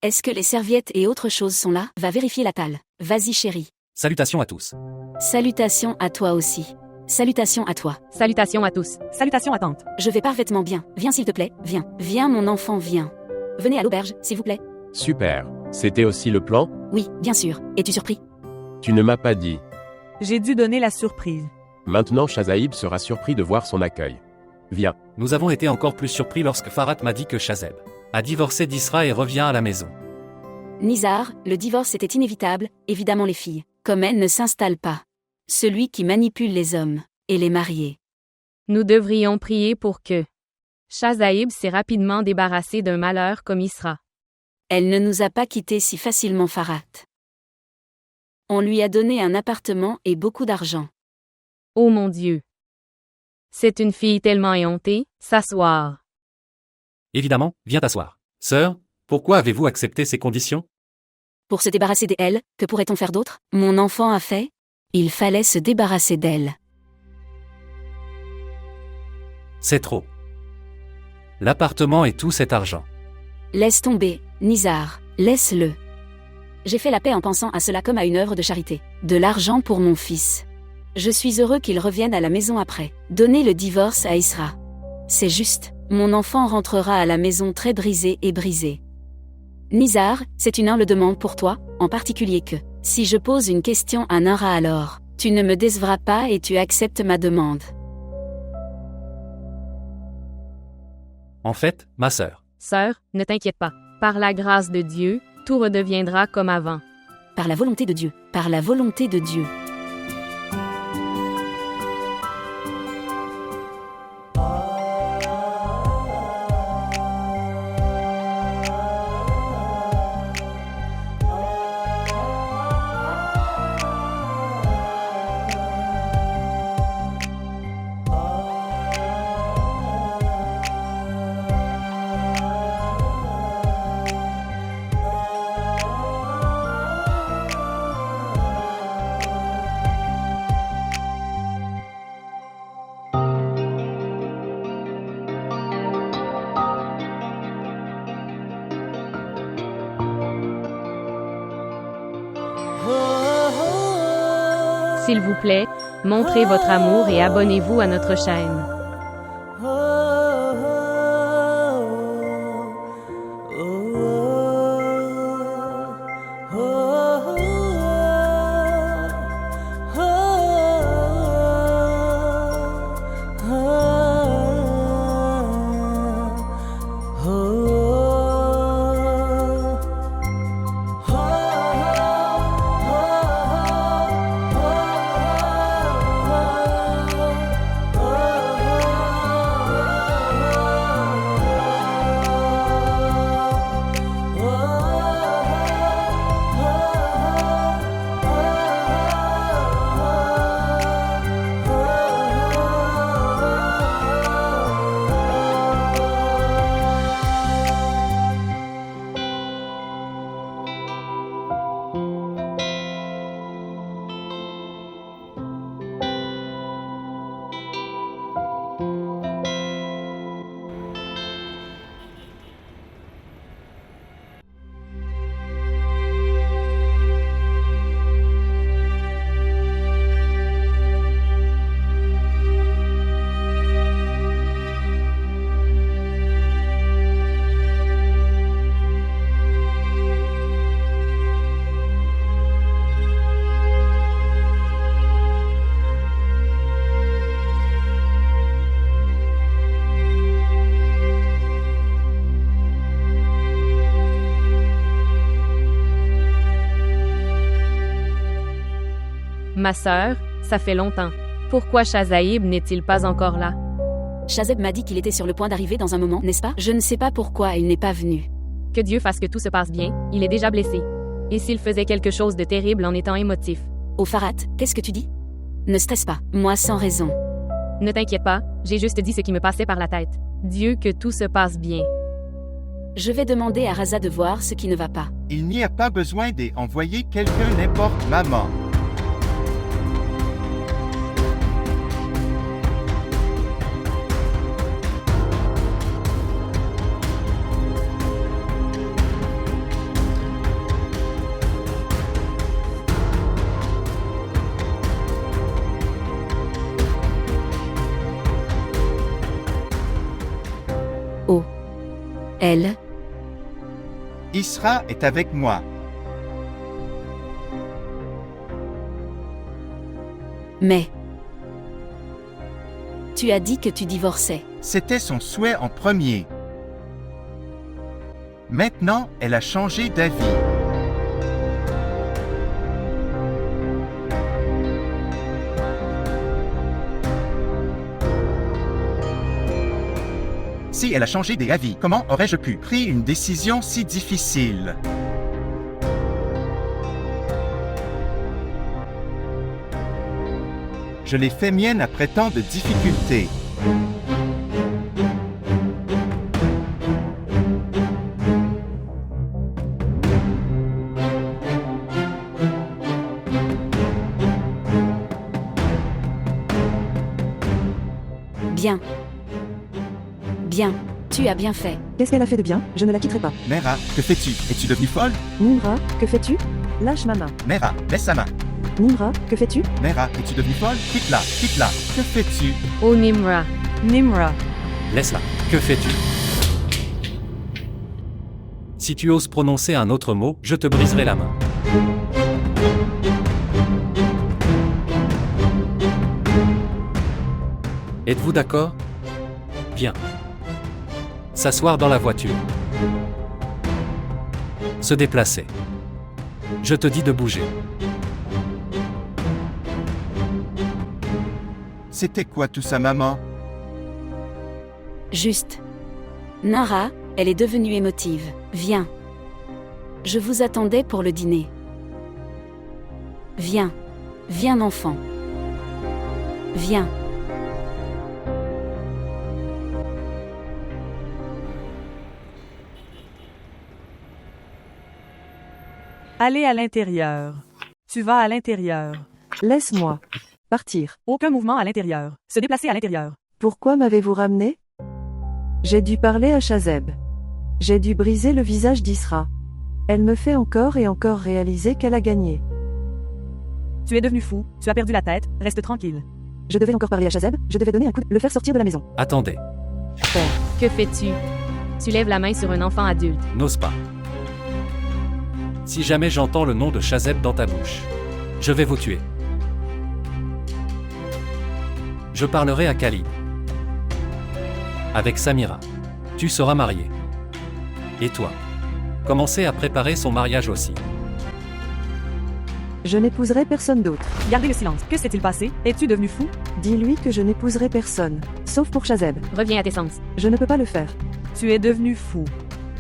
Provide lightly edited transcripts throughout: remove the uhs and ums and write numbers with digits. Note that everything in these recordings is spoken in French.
Est-ce que les serviettes et autres choses sont là? Va vérifier la table. Vas-y chérie. Salutations à tous. Salutations à toi aussi. Salutations à toi. Salutations à tous. Salutations à tante. Je vais parfaitement bien. Viens s'il te plaît, viens. Viens mon enfant, viens. Venez à l'auberge, s'il vous plaît. Super. C'était aussi le plan? Oui, bien sûr. Es-tu surpris? Tu ne m'as pas dit. J'ai dû donner la surprise. Maintenant Shazaïb sera surpris de voir son accueil. Viens. Nous avons été encore plus surpris lorsque Farhat m'a dit que Shazeb a divorcé d'Isra et revient à la maison. Nizar, le divorce était inévitable, évidemment les filles, comme elles ne s'installent pas. Celui qui manipule les hommes, et les mariés. Nous devrions prier pour que Shazaïb s'est rapidement débarrassé d'un malheur comme Isra. Elle ne nous a pas quittés si facilement Farhat. On lui a donné un appartement et beaucoup d'argent. Oh mon Dieu! C'est une fille tellement éhontée, s'asseoir. Évidemment, viens t'asseoir. Sœur, pourquoi avez-vous accepté ces conditions? Pour se débarrasser d'elle, que pourrait-on faire d'autre? Mon enfant a fait? Il fallait se débarrasser d'elle. C'est trop. L'appartement et tout cet argent. Laisse tomber, Nizar, laisse-le. J'ai fait la paix en pensant à cela comme à une œuvre de charité. De l'argent pour mon fils. Je suis heureux qu'il revienne à la maison après. Donnez le divorce à Isra. C'est juste, mon enfant rentrera à la maison très brisé et brisé. Nizar, c'est une humble demande pour toi, en particulier que, si je pose une question à Nara alors, tu ne me décevras pas et tu acceptes ma demande. En fait, ma sœur. Sœur, ne t'inquiète pas. Par la grâce de Dieu, tout redeviendra comme avant. Par la volonté de Dieu, par la volonté de Dieu. S'il vous plaît, montrez votre amour et abonnez-vous à notre chaîne. Ma sœur, ça fait longtemps. Pourquoi Shazaïb n'est-il pas encore là? Shazeb m'a dit qu'il était sur le point d'arriver dans un moment, n'est-ce pas? Je ne sais pas pourquoi il n'est pas venu. Que Dieu fasse que tout se passe bien, il est déjà blessé. Et s'il faisait quelque chose de terrible en étant émotif? Oh Farhat, qu'est-ce que tu dis? Ne stresse pas, moi sans raison. Ne t'inquiète pas, j'ai juste dit ce qui me passait par la tête. Dieu que tout se passe bien. Je vais demander à Raza de voir ce qui ne va pas. Il n'y a pas besoin d'envoyer quelqu'un n'importe maman. Elle, Isra est avec moi. mais... Tu as dit que tu divorçais. C'était son souhait en premier. Maintenant, elle a changé d'avis. Si elle a changé d'avis, comment aurais-je pu prendre une décision si difficile? Je l'ai fait mienne après tant de difficultés. Bien. Bien. Tu as bien fait. Qu'est-ce qu'elle a fait de bien? Je ne la quitterai pas. Mera, que fais-tu? Es-tu devenue folle? Nimra, que fais-tu? Lâche ma main. Mera, laisse sa main. Nimra, que fais-tu? Mera, es-tu devenue folle? Quitte-la, quitte-la. Que fais-tu? Ô Nimra, Nimra. Laisse-la. Que fais-tu? Si tu oses prononcer un autre mot, je te briserai la main. Êtes-vous d'accord? Bien. S'asseoir dans la voiture. Se déplacer. Je te dis de bouger. C'était quoi tout ça, maman? Juste. Nara, elle est devenue émotive. Viens. Je vous attendais pour le dîner. Viens. Viens, enfant. Viens. Aller à l'intérieur. Tu vas à l'intérieur. Laisse-moi. Partir. Aucun mouvement à l'intérieur. Se déplacer à l'intérieur. Pourquoi m'avez-vous ramené? J'ai dû parler à Shazeb. J'ai dû briser le visage d'Isra. Elle me fait encore et encore réaliser qu'elle a gagné. Tu es devenu fou, tu as perdu la tête, reste tranquille. Je devais encore parler à Shazeb, je devais donner un coup le faire sortir de la maison. Attendez. Père. que fais-tu? Tu lèves la main sur un enfant adulte. N'ose pas. Si jamais j'entends le nom de Shazeb dans ta bouche, je vais vous tuer. Je parlerai à Khalid. Avec Samira. Tu seras marié. Et toi? Commencez à préparer son mariage aussi. Je n'épouserai personne d'autre. Gardez le silence. Que s'est-il passé? Es-tu devenu fou? Dis-lui que je n'épouserai personne. Sauf pour Shazeb. Reviens à tes sens. Je ne peux pas le faire. Tu es devenu fou.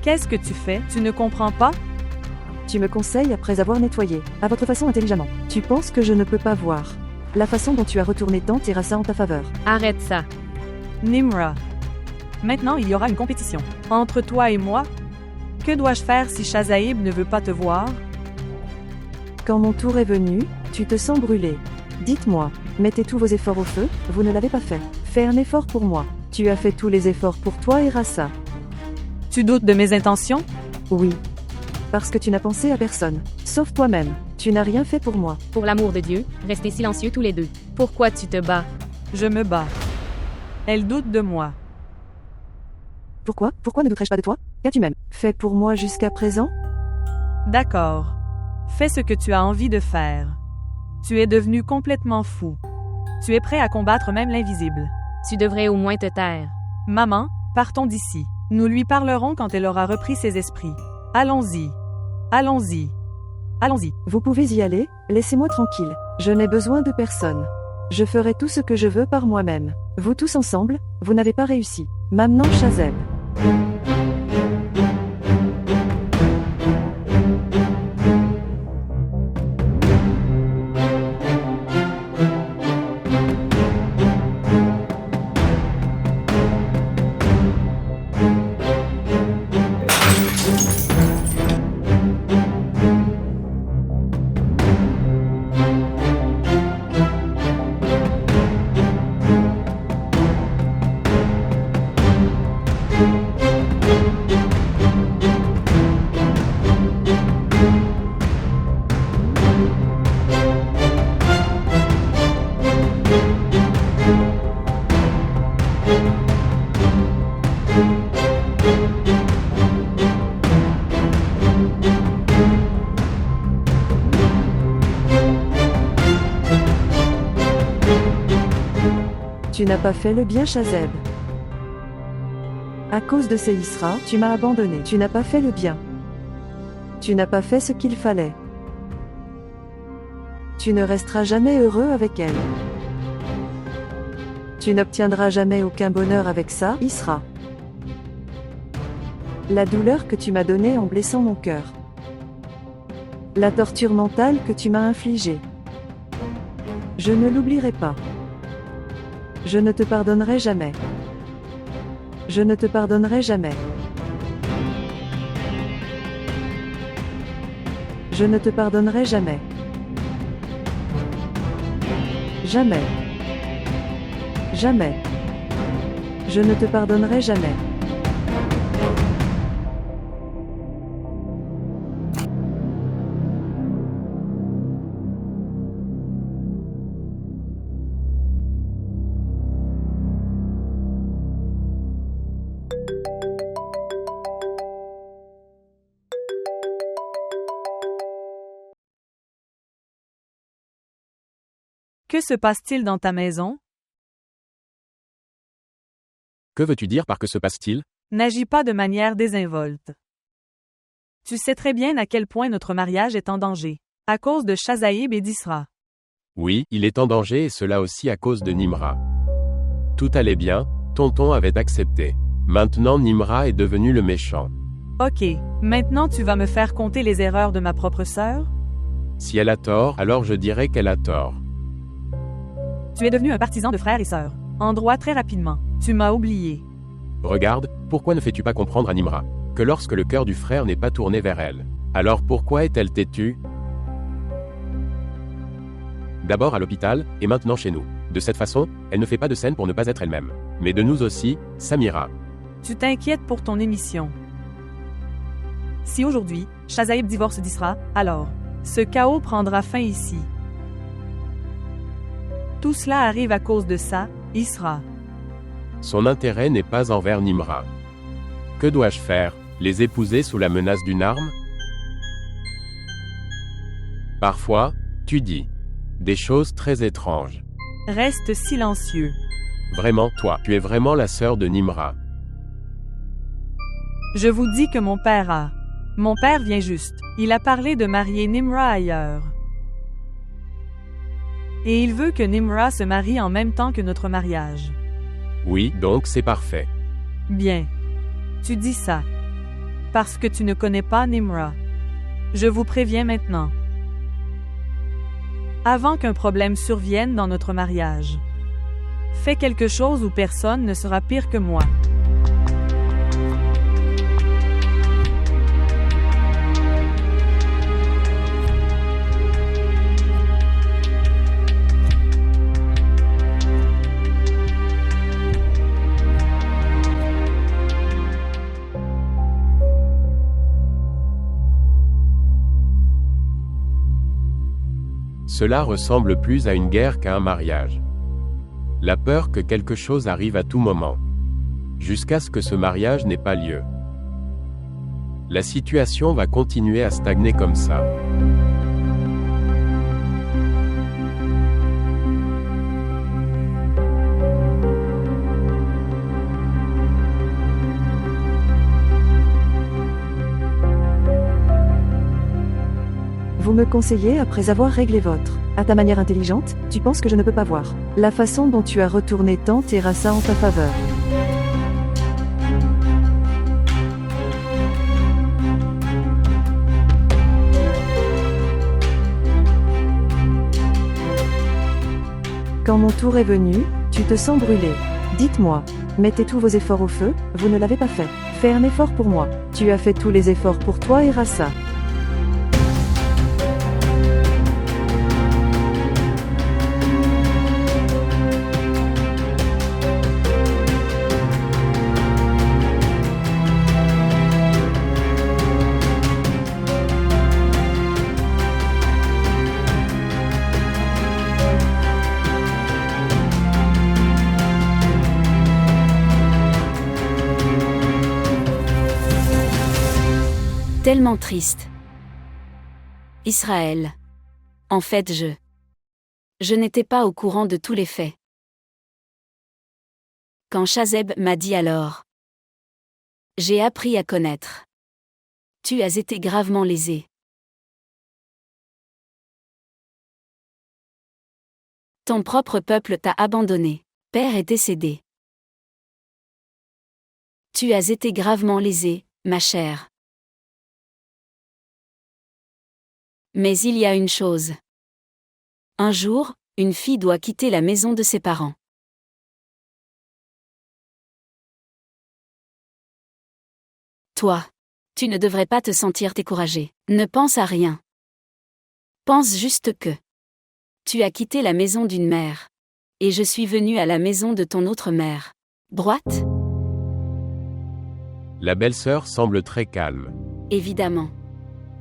Qu'est-ce que tu fais? Tu ne comprends pas? Tu me conseilles après avoir nettoyé. À votre façon intelligemment. Tu penses que je ne peux pas voir. La façon dont tu as retourné tant et Rassa en ta faveur. Arrête ça. Nimra. Maintenant, il y aura une compétition. Entre toi et moi? Que dois-je faire si Shazaïb ne veut pas te voir? Quand mon tour est venu, tu te sens brûlé. Dites-moi, mettez tous vos efforts au feu, vous ne l'avez pas fait. Fais un effort pour moi. Tu as fait tous les efforts pour toi et Rassa. Tu doutes de mes intentions? Oui. Parce que tu n'as pensé à personne. Sauf toi-même. Tu n'as rien fait pour moi. Pour l'amour de Dieu, restez silencieux tous les deux. Pourquoi tu te bats? Je me bats. Elle doute de moi. Pourquoi? Pourquoi ne douterais-je pas de toi? Qu'as-tu même fait pour moi jusqu'à présent? D'accord. Fais ce que tu as envie de faire. Tu es devenu complètement fou. Tu es prêt à combattre même l'invisible. Tu devrais au moins te taire. Maman, partons d'ici. Nous lui parlerons quand elle aura repris ses esprits. Allons-y. Allons-y. Allons-y. Vous pouvez y aller, laissez-moi tranquille. Je n'ai besoin de personne. Je ferai tout ce que je veux par moi-même. Vous tous ensemble, vous n'avez pas réussi. Maintenant Shazeb. Tu n'as pas fait le bien, Shazeb. À cause de ces Isra, tu m'as abandonné. Tu n'as pas fait le bien. Tu n'as pas fait ce qu'il fallait. Tu ne resteras jamais heureux avec elle. Tu n'obtiendras jamais aucun bonheur avec ça, Isra. La douleur que tu m'as donnée en blessant mon cœur. La torture mentale que tu m'as infligée. Je ne l'oublierai pas. Je ne te pardonnerai jamais. Je ne te pardonnerai jamais. Je ne te pardonnerai jamais. Jamais. Jamais. Je ne te pardonnerai jamais. Que se passe-t-il dans ta maison? Que veux-tu dire par que se passe-t-il? N'agis pas de manière désinvolte. Tu sais très bien à quel point notre mariage est en danger, à cause de Shazaïb et d'Isra. Oui, il est en danger et cela aussi à cause de Nimra. Tout allait bien, tonton avait accepté. Maintenant Nimra est devenu le méchant. Ok, maintenant tu vas me faire compter les erreurs de ma propre sœur? Si elle a tort, alors je dirais qu'elle a tort. Tu es devenu un partisan de frères et sœurs. En droit très rapidement. Tu m'as oublié. Regarde, pourquoi ne fais-tu pas comprendre à Nimra que lorsque le cœur du frère n'est pas tourné vers elle, alors pourquoi est-elle têtue? D'abord à l'hôpital, et maintenant chez nous. De cette façon, elle ne fait pas de scène pour ne pas être elle-même. Mais de nous aussi, Samira. Tu t'inquiètes pour ton émission. Si aujourd'hui, Shazaïb divorce d'Isra, alors, ce chaos prendra fin ici. Tout cela arrive à cause de ça, Isra. Son intérêt n'est pas envers Nimra. Que dois-je faire? Les épouser sous la menace d'une arme? Parfois, tu dis des choses très étranges. Reste silencieux. Vraiment, toi, tu es vraiment la sœur de Nimra. Je vous dis que mon père a. Mon père vient juste. Il a parlé de marier Nimra ailleurs. Et il veut que Nimra se marie en même temps que notre mariage. Oui, donc c'est parfait. Bien. Tu dis ça. Parce que tu ne connais pas Nimra. Je vous préviens maintenant. Avant qu'un problème survienne dans notre mariage. Fais quelque chose où personne ne sera pire que moi. Cela ressemble plus à une guerre qu'à un mariage. La peur que quelque chose arrive à tout moment. Jusqu'à ce que ce mariage n'ait pas lieu. La situation va continuer à stagner comme ça. Vous me conseillez après avoir réglé votre. À ta manière intelligente, tu penses que je ne peux pas voir. La façon dont tu as retourné tant et Rassa en ta faveur. Quand mon tour est venu, tu te sens brûlé. Dites-moi, mettez tous vos efforts au feu, vous ne l'avez pas fait. Fais un effort pour moi. Tu as fait tous les efforts pour toi et Rassa. Tellement triste. Israël. En fait, je n'étais pas au courant de tous les faits. Quand Chazeb m'a dit alors. J'ai appris à connaître. Tu as été gravement lésé. Ton propre peuple t'a abandonné. Père est décédé. Tu as été gravement lésé, ma chère. Mais il y a une chose. Un jour, une fille doit quitter la maison de ses parents. Toi, tu ne devrais pas te sentir découragé. Ne pense à rien. Pense juste que tu as quitté la maison d'une mère. Et je suis venu à la maison de ton autre mère. Droite? La belle-sœur semble très calme. Évidemment.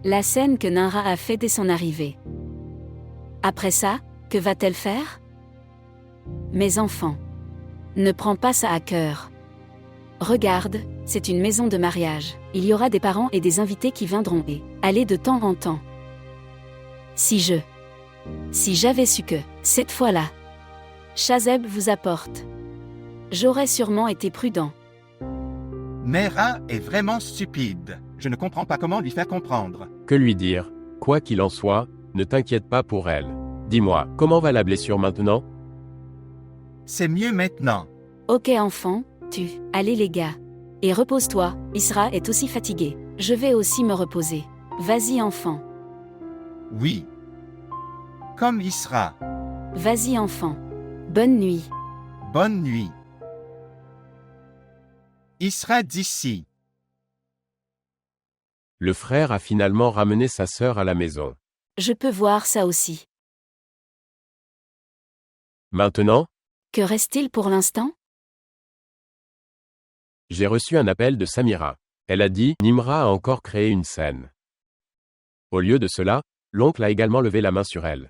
La scène que Ninra a fait dès son arrivée. Après ça, que va-t-elle faire? Mes enfants. Ne prends pas ça à cœur. Regarde, c'est une maison de mariage. Il y aura des parents et des invités qui viendront et aller de temps en temps. Si j'avais su que, cette fois-là, Chazeb vous apporte. J'aurais sûrement été prudent. Nera est vraiment stupide. Je ne comprends pas comment lui faire comprendre. Que lui dire? Quoi qu'il en soit, ne t'inquiète pas pour elle. Dis-moi, comment va la blessure maintenant? C'est mieux maintenant. Ok enfant, allez les gars. Et repose-toi, Isra est aussi fatigué. Je vais aussi me reposer. Vas-y enfant. Oui. Comme Isra. Vas-y enfant. Bonne nuit. Bonne nuit. Isra d'ici. Le frère a finalement ramené sa sœur à la maison. Je peux voir ça aussi. Maintenant, Que reste-t-il pour l'instant? j'ai reçu un appel de Samira. Elle a dit, Nimra a encore créé une scène. Au lieu de cela, l'oncle a également levé la main sur elle.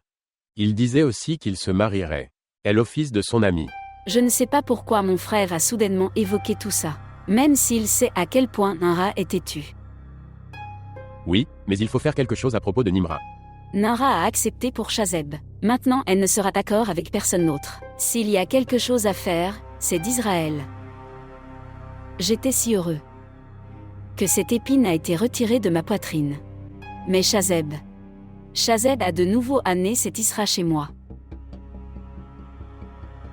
Il disait aussi qu'il se marierait. Elle au fils de son ami. Je ne sais pas pourquoi mon frère a soudainement évoqué tout ça. Même s'il sait à quel point Ninra est têtu. Oui, mais il faut faire quelque chose à propos de Nimra. Ninra a accepté pour Chazeb. Maintenant elle ne sera d'accord avec personne d'autre. S'il y a quelque chose à faire, c'est d'Israël. J'étais si heureux que cette épine a été retirée de ma poitrine. Mais Chazeb a de nouveau amené cet Isra chez moi.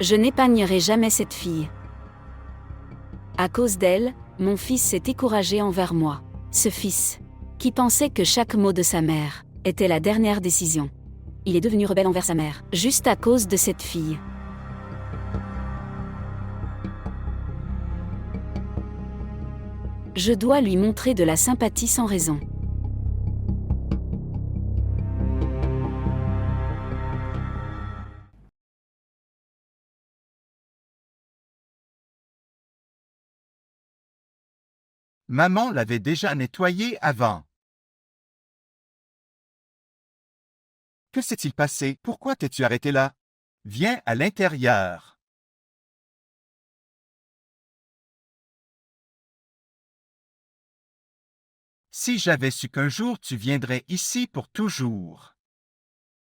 Je n'épargnerai jamais cette fille. À cause d'elle, mon fils s'est découragé envers moi. Ce fils, qui pensait que chaque mot de sa mère était la dernière décision. Il est devenu rebelle envers sa mère, juste à cause de cette fille. Je dois lui montrer de la sympathie sans raison. Maman l'avait déjà nettoyé avant. Que s'est-il passé? Pourquoi t'es-tu arrêté là? Viens à l'intérieur. Si j'avais su qu'un jour tu viendrais ici pour toujours,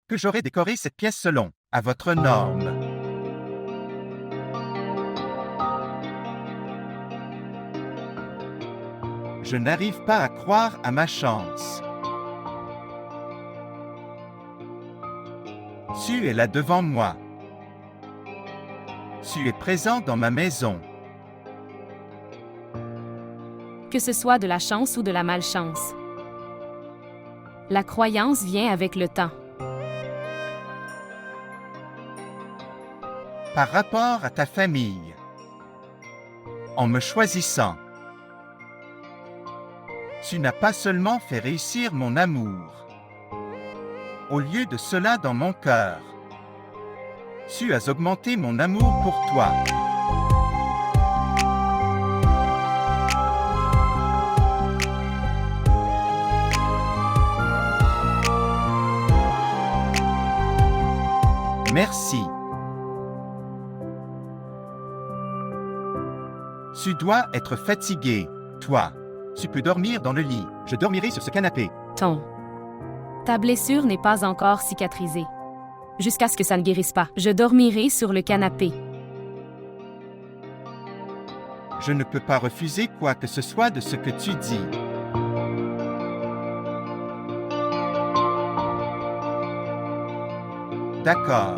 que j'aurais décoré cette pièce selon, à votre norme. Je n'arrive pas à croire à ma chance. Tu es là devant moi. Tu es présent dans ma maison. Que ce soit de la chance ou de la malchance. La croyance vient avec le temps. Par rapport à ta famille. En me choisissant. Tu n'as pas seulement fait réussir mon amour. Au lieu de cela dans mon cœur, tu as augmenté mon amour pour toi. Merci. Tu dois être fatigué, toi. Tu peux dormir dans le lit. Je dormirai sur ce canapé. Ta blessure n'est pas encore cicatrisée. Jusqu'à ce que ça ne guérisse pas. Je dormirai sur le canapé. Je ne peux pas refuser quoi que ce soit de ce que tu dis. D'accord.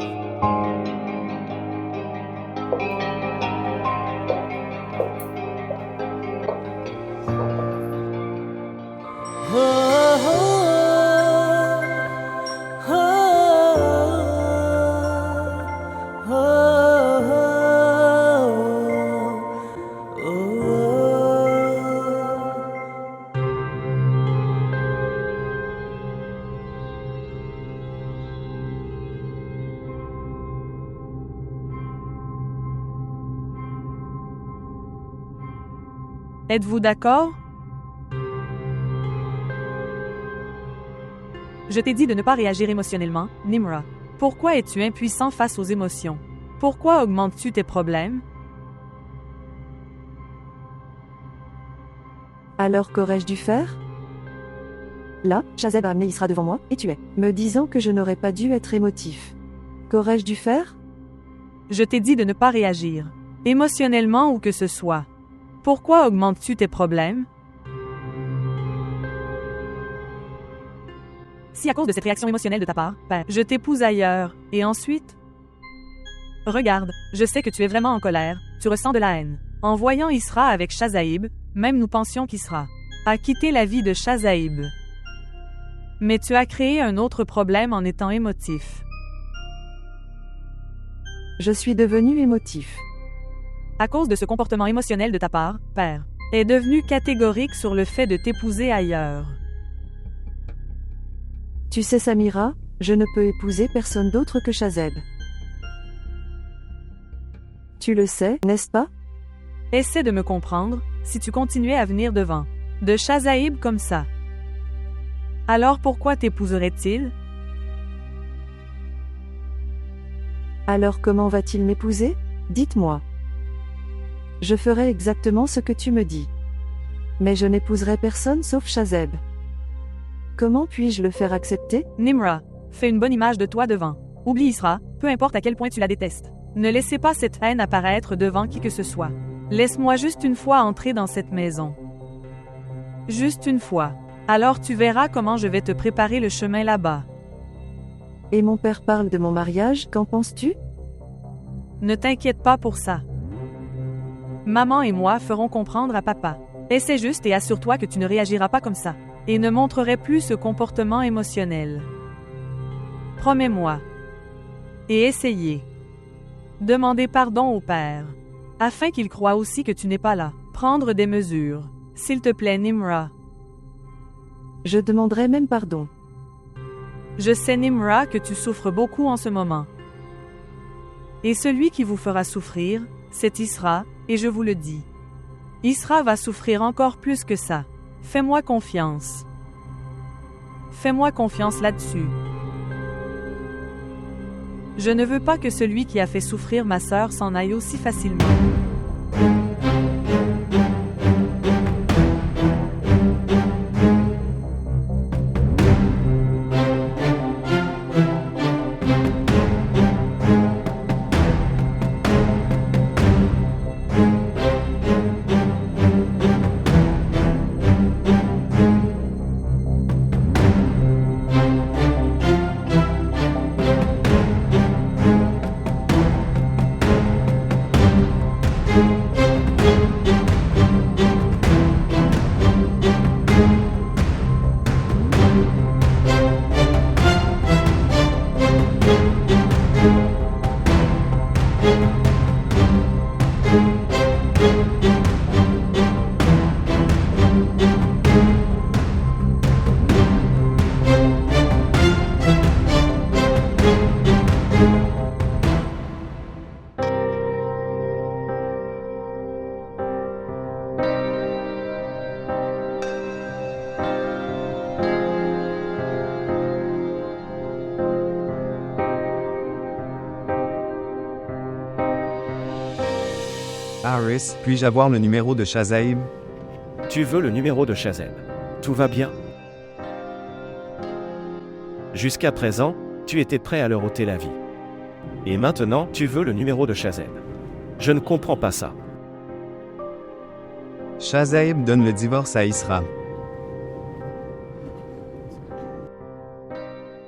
Êtes-vous d'accord? Je t'ai dit de ne pas réagir émotionnellement, Nimra. Pourquoi es-tu impuissant face aux émotions? Pourquoi augmentes-tu tes problèmes? Alors qu'aurais-je dû faire? Là, Shazeb a amené Isra devant moi, et tu es, me disant que je n'aurais pas dû être émotif. Qu'aurais-je dû faire? Je t'ai dit de ne pas réagir, émotionnellement ou que ce soit. Pourquoi augmentes-tu tes problèmes? Si à cause de cette réaction émotionnelle de ta part, Père, je t'épouse ailleurs, et ensuite? Regarde, je sais que tu es vraiment en colère, tu ressens de la haine. En voyant Isra avec Shazaïb, même nous pensions qu'Isra a quitté la vie de Shazaïb. Mais tu as créé un autre problème en étant émotif. Je suis devenu émotif. À cause de ce comportement émotionnel de ta part, Père est devenu catégorique sur le fait de t'épouser ailleurs. Tu sais Samira, je ne peux épouser personne d'autre que Shazeb. Tu le sais, n'est-ce pas? Essaie de me comprendre, si tu continuais à venir devant de Shazaïb comme ça. Alors pourquoi t'épouserait-il? Alors comment va-t-il m'épouser? Dites-moi. Je ferai exactement ce que tu me dis. Mais je n'épouserai personne sauf Shazeb. Comment puis-je le faire accepter? Nimra, fais une bonne image de toi devant. Oublie Isra, peu importe à quel point tu la détestes. Ne laissez pas cette haine apparaître devant qui que ce soit. Laisse-moi juste une fois entrer dans cette maison. Juste une fois. Alors tu verras comment je vais te préparer le chemin là-bas. Et mon père parle de mon mariage, qu'en penses-tu? Ne t'inquiète pas pour ça. Maman et moi ferons comprendre à papa. Essaie juste et assure-toi que tu ne réagiras pas comme ça. Et ne montrerai plus ce comportement émotionnel. Promets-moi. Et essayez. Demandez pardon au Père. Afin qu'il croie aussi que tu n'es pas là. Prendre des mesures. S'il te plaît, Nimra. Je demanderai même pardon. Je sais, Nimra, que tu souffres beaucoup en ce moment. Et celui qui vous fera souffrir, c'est Isra, et je vous le dis. Isra va souffrir encore plus que ça. Fais-moi confiance. Fais-moi confiance là-dessus. Je ne veux pas que celui qui a fait souffrir ma sœur s'en aille aussi facilement. Harris, puis-je avoir le numéro de Shazaïb? Tu veux le numéro de Shazeb. Tout va bien? Jusqu'à présent, tu étais prêt à leur ôter la vie. Et maintenant, tu veux le numéro de Shazeb. Je ne comprends pas ça. Shazaib donne le divorce à Isra.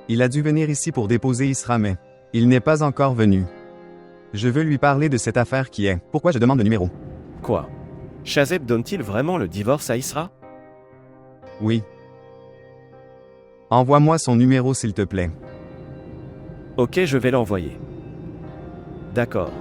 Il a dû venir ici pour déposer Isra, mais il n'est pas encore venu. Je veux lui parler de cette affaire qui est. Pourquoi je demande le numéro? Quoi? Shazeb donne-t-il vraiment le divorce à Isra? Oui. Envoie-moi son numéro s'il te plaît. Ok, je vais l'envoyer. D'accord.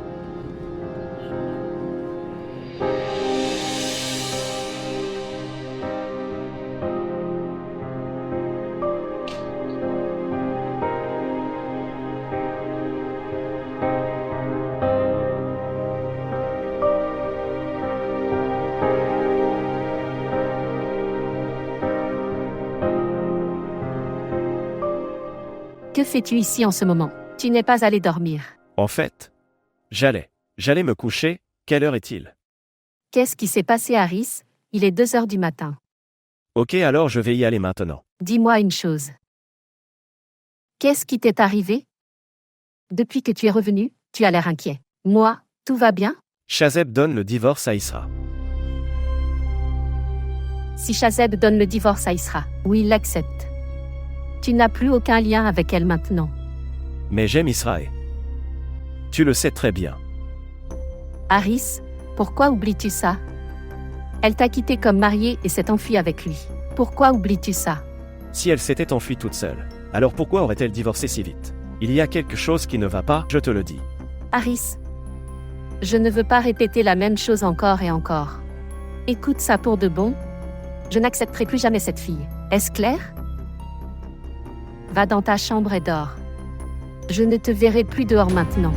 Que fais-tu ici en ce moment? Tu n'es pas allé dormir. En fait, j'allais me coucher. Quelle heure est-il? Qu'est-ce qui s'est passé, Harris? Il est 2 heures du matin. Ok, alors je vais y aller maintenant. Dis-moi une chose. Qu'est-ce qui t'est arrivé? Depuis que tu es revenu, tu as l'air inquiet. Moi, tout va bien? Shazeb donne le divorce à Isra. Si Shazeb donne le divorce à Isra, oui, il l'accepte. Tu n'as plus aucun lien avec elle maintenant. Mais j'aime Isra et... Tu le sais très bien. Harris, pourquoi oublies-tu ça? Elle t'a quitté comme mariée et s'est enfuie avec lui. Pourquoi oublies-tu ça? Si elle s'était enfuie toute seule, alors pourquoi aurait-elle divorcé si vite? Il y a quelque chose qui ne va pas, je te le dis. Harris, je ne veux pas répéter la même chose encore et encore. Écoute ça pour de bon. Je n'accepterai plus jamais cette fille. Est-ce clair? Va dans ta chambre et dors. Je ne te verrai plus dehors maintenant.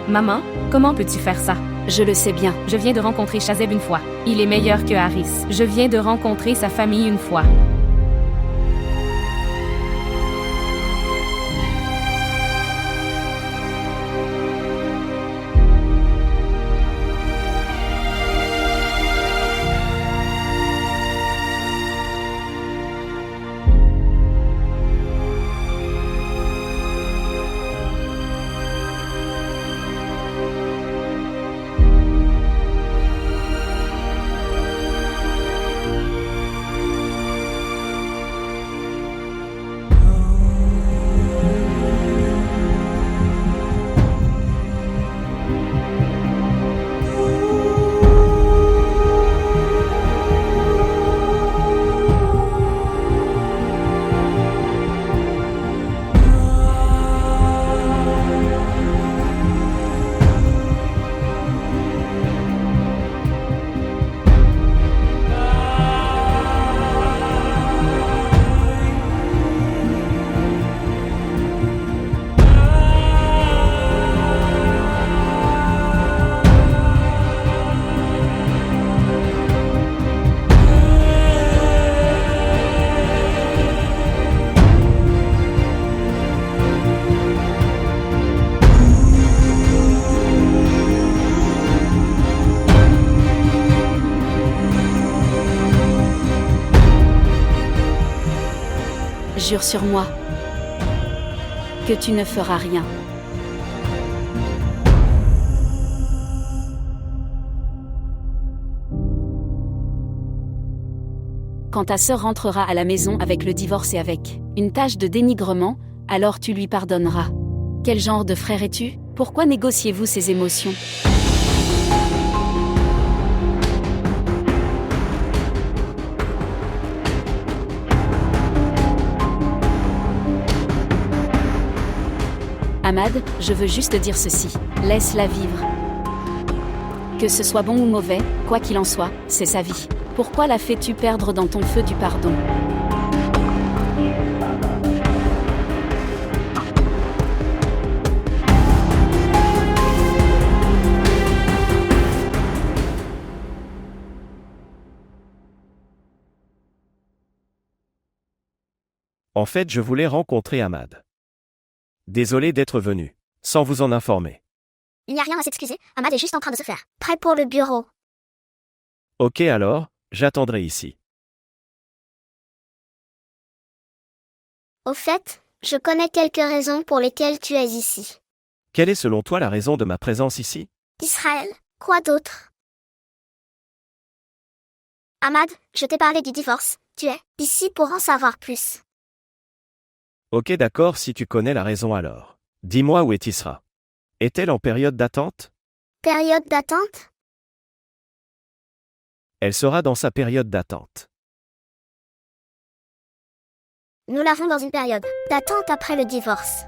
Maman, comment peux-tu faire ça? Je le sais bien. Je viens de rencontrer Shazeb une fois. Il est meilleur que Harris. Je viens de rencontrer sa famille une fois. Jure sur moi que tu ne feras rien. Quand ta sœur rentrera à la maison avec le divorce et avec une tâche de dénigrement, alors tu lui pardonneras. Quel genre de frère es-tu? Pourquoi négociez-vous ces émotions? Ahmad, je veux juste dire ceci. Laisse-la vivre. Que ce soit bon ou mauvais, quoi qu'il en soit, c'est sa vie. Pourquoi la fais-tu perdre dans ton feu du pardon? En fait, je voulais rencontrer Ahmad. Désolé d'être venu, sans vous en informer. Il n'y a rien à s'excuser, Ahmad est juste en train de se faire prêt pour le bureau. Ok alors, j'attendrai ici. Au fait, je connais quelques raisons pour lesquelles tu es ici. Quelle est selon toi la raison de ma présence ici? Israël, quoi d'autre? Ahmad, je t'ai parlé du divorce, tu es ici pour en savoir plus. Ok d'accord, si tu connais la raison alors. Dis-moi où est Isra. Est-elle en période d'attente? Période d'attente? Elle sera dans sa période d'attente. Nous l'avons dans une période d'attente après le divorce.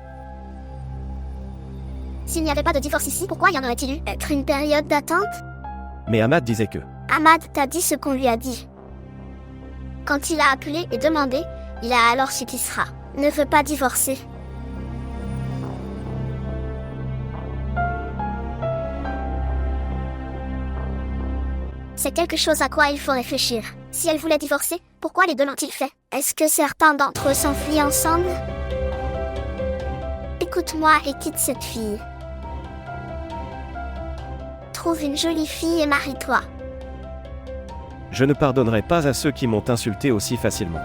S'il n'y avait pas de divorce ici, pourquoi y en aurait-il eu être une période d'attente? Mais Ahmad disait que... Ahmad t'a dit ce qu'on lui a dit. Quand il a appelé et demandé, il a alors su qu'Isra ne veut pas divorcer. C'est quelque chose à quoi il faut réfléchir. Si elle voulait divorcer, pourquoi les deux l'ont-ils fait? Est-ce que certains d'entre eux s'enfuient ensemble? Écoute-moi et quitte cette fille. Trouve une jolie fille et marie-toi. Je ne pardonnerai pas à ceux qui m'ont insulté aussi facilement.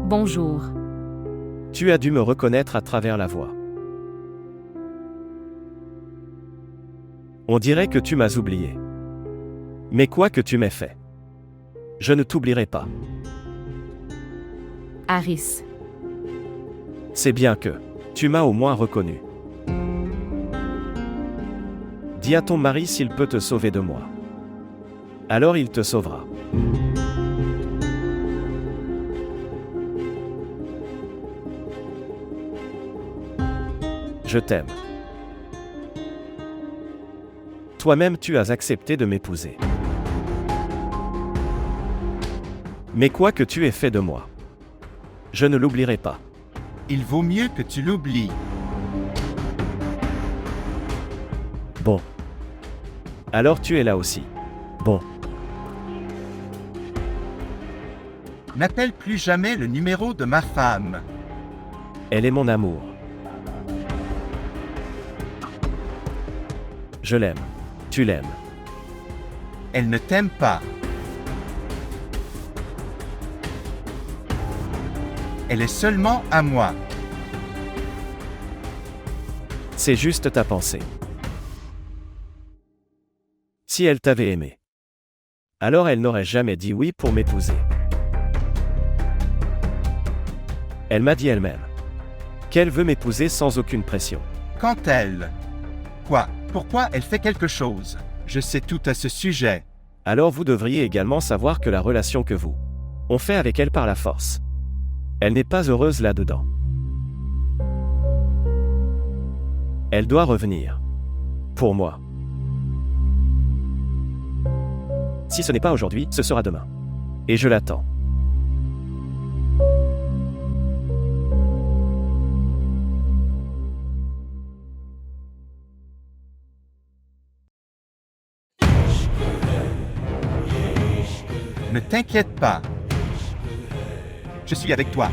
Bonjour. Tu as dû me reconnaître à travers la voix. On dirait que tu m'as oublié. Mais quoi que tu m'aies fait, je ne t'oublierai pas. Harris. C'est bien que tu m'as au moins reconnu. Dis à ton mari s'il peut te sauver de moi. Alors il te sauvera. Je t'aime. Toi-même tu as accepté de m'épouser. Mais quoi que tu aies fait de moi, je ne l'oublierai pas. Il vaut mieux que tu l'oublies. Bon. Alors tu es là aussi. Bon. N'appelle plus jamais le numéro de ma femme. Elle est mon amour. Je l'aime. Tu l'aimes. Elle ne t'aime pas. Elle est seulement à moi. C'est juste ta pensée. Si elle t'avait aimé, alors elle n'aurait jamais dit oui pour m'épouser. Elle m'a dit elle-même qu'elle veut m'épouser sans aucune pression. Quand elle... Quoi? Pourquoi elle fait quelque chose? Je sais tout à ce sujet. Alors vous devriez également savoir que la relation que vous on fait avec elle par la force, elle n'est pas heureuse là-dedans. Elle doit revenir. Pour moi. Si ce n'est pas aujourd'hui, ce sera demain. Et je l'attends. Ne t'inquiète pas. Je suis avec toi.